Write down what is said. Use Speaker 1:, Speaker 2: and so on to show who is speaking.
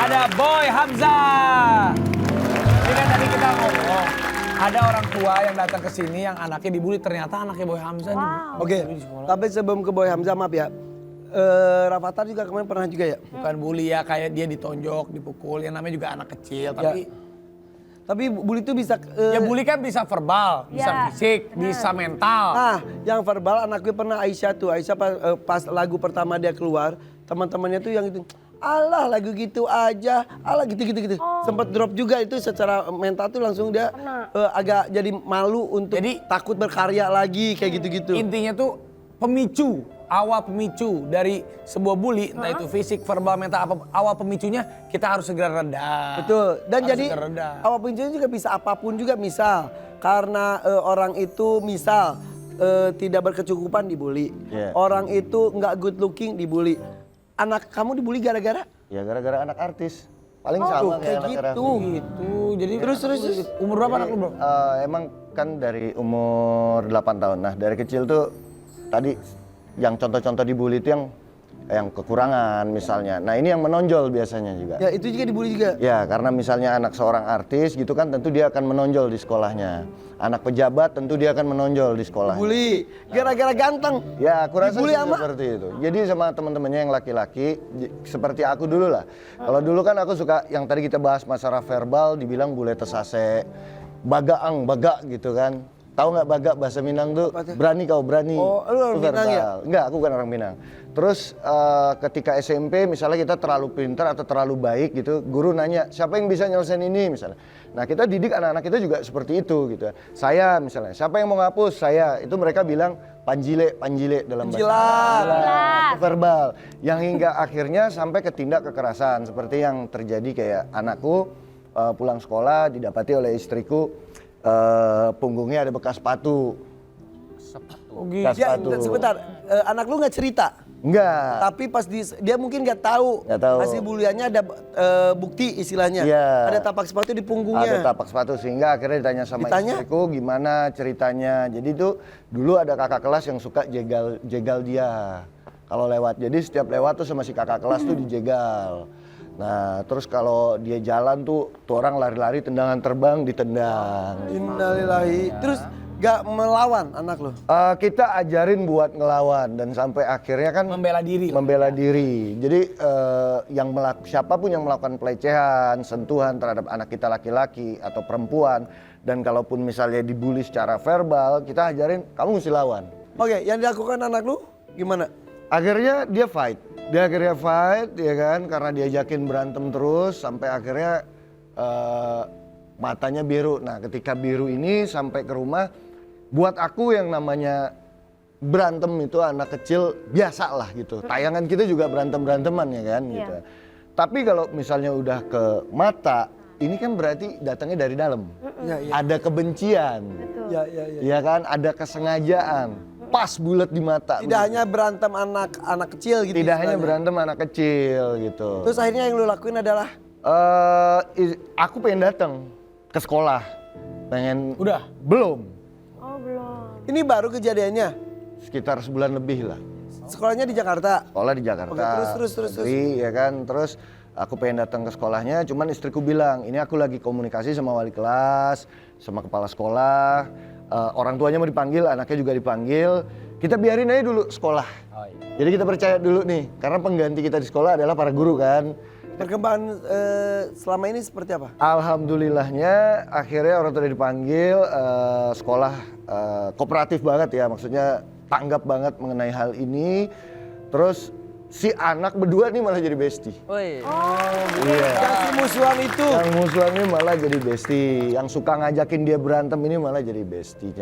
Speaker 1: Ada Boy Hamzah. Ini kan tadi kita ngomong, ada orang tua yang datang ke sini yang anaknya dibully, ternyata anaknya Boy Hamzah nih.
Speaker 2: Oke, tapi sebelum ke Boy Hamzah maaf ya. Rafathar juga kemarin pernah juga ya?
Speaker 1: Bukan bully ya, kayak dia ditonjok, dipukul, yang namanya juga anak kecil.
Speaker 2: Tapi bully itu bisa...
Speaker 1: ya bully kan bisa verbal, bisa fisik, bisa mental.
Speaker 2: Nah, yang verbal anak gue pernah Aisyah tuh. Aisyah pas lagu pertama dia keluar, teman-temannya tuh yang itu, alah lagu gitu aja, alah gitu. Sempet drop juga itu secara mental tuh langsung dia agak jadi malu untuk takut berkarya lagi kayak gitu-gitu.
Speaker 1: Intinya tuh awal pemicu dari sebuah bully, entah itu fisik, verbal, mental, awal pemicunya kita harus segera reda.
Speaker 2: Betul. Dan jadi awal pemicunya juga bisa apapun juga, misal karena orang itu misal tidak berkecukupan dibully. Orang itu nggak good looking dibully. Anak kamu dibully gara-gara?
Speaker 3: Ya gara-gara anak artis. Paling sama kayak anak
Speaker 2: gitu.
Speaker 1: Jadi
Speaker 2: terus
Speaker 1: umur berapa anak lu, Bro?
Speaker 3: Emang kan dari umur 8 tahun. Nah, dari kecil tuh tadi yang contoh-contoh dibully itu yang kekurangan misalnya. Nah, ini yang menonjol biasanya juga.
Speaker 2: Ya, itu juga dibully juga.
Speaker 3: Ya, karena misalnya anak seorang artis gitu kan tentu dia akan menonjol di sekolahnya. Anak pejabat tentu dia akan menonjol di sekolahnya.
Speaker 2: Bully gara-gara ganteng.
Speaker 3: Ya, aku rasa
Speaker 2: dibully
Speaker 3: seperti itu. Jadi sama teman-temannya yang laki-laki seperti aku dulu lah. Kalau dulu kan aku suka yang tadi kita bahas masalah verbal dibilang bule tesase, baga gitu kan. Tahu nggak baga bahasa Minang tuh? Berani kau, berani.
Speaker 2: Oh, lu orang Minang ya?
Speaker 3: Enggak, aku bukan orang Minang. Terus ketika SMP misalnya kita terlalu pintar atau terlalu baik gitu, guru nanya, siapa yang bisa nyelesain ini misalnya. Nah, kita didik anak-anak kita juga seperti itu gitu. Saya misalnya, siapa yang mau ngapus? Saya. Itu mereka bilang panjile dalam bahasa verbal. Yang hingga akhirnya sampai ke tindak kekerasan seperti yang terjadi kayak anakku pulang sekolah didapati oleh istriku punggungnya ada bekas sepatu. Bekas sepatu.
Speaker 2: Sebentar, anak lu nggak cerita?
Speaker 3: Enggak.
Speaker 2: Tapi pas dia mungkin nggak tahu. Hasil buliannya ada bukti istilahnya. Ada tapak sepatu di punggungnya.
Speaker 3: Ada tapak sepatu sehingga akhirnya ditanya sama istriku gimana ceritanya. Jadi tuh dulu ada kakak kelas yang suka jegal dia kalau lewat. Jadi setiap lewat tuh sama si kakak kelas tuh dijegal. Nah, terus kalau dia jalan tuh orang lari-lari tendangan terbang ditendang.
Speaker 2: Innalillahi. Terus gak melawan anak lo?
Speaker 3: Kita ajarin buat ngelawan dan sampai akhirnya kan
Speaker 1: membela diri.
Speaker 3: Jadi siapapun yang melakukan pelecehan, sentuhan terhadap anak kita laki-laki atau perempuan dan kalaupun misalnya dibully secara verbal, kita ajarin kamu mesti lawan.
Speaker 2: Oke, yang dilakukan anak lu gimana?
Speaker 3: Akhirnya dia fight ya kan, karena diajakin berantem terus sampai akhirnya matanya biru. Nah, ketika biru ini sampai ke rumah, buat aku yang namanya berantem itu anak kecil biasa lah gitu. Tayangan kita juga berantem-beranteman ya kan gitu. Tapi kalau misalnya udah ke mata, ini kan berarti datangnya dari dalam. Ada kebencian. Ya kan, ada kesengajaan. Pas bulat di mata.
Speaker 2: Tidak hanya berantem anak kecil gitu.
Speaker 3: Tidak hanya berantem anak kecil gitu.
Speaker 2: Terus akhirnya yang lu lakuin adalah?
Speaker 3: Aku pengen datang ke sekolah.
Speaker 1: Udah?
Speaker 3: Belum.
Speaker 4: Oh, belum.
Speaker 2: Ini baru kejadiannya?
Speaker 3: Sekitar sebulan lebih lah.
Speaker 2: Sekolahnya di Jakarta?
Speaker 3: Sekolah di Jakarta.
Speaker 2: Oke, terus.
Speaker 3: Ya kan, terus aku pengen datang ke sekolahnya, cuman istriku bilang, ini aku lagi komunikasi sama wali kelas, sama kepala sekolah. Orang tuanya mau dipanggil, anaknya juga dipanggil. Kita biarin aja dulu sekolah. Jadi kita percaya dulu nih, karena pengganti kita di sekolah adalah para guru kan.
Speaker 2: Perkembangan selama ini seperti apa?
Speaker 3: Alhamdulillahnya akhirnya orang tua dipanggil, sekolah kooperatif banget ya, maksudnya tanggap banget mengenai hal ini. Terus si anak berdua nih malah jadi bestie.
Speaker 2: Yang si musuhan itu?
Speaker 3: Yang musuhan ini malah jadi bestie. Yang suka ngajakin dia berantem ini malah jadi bestie.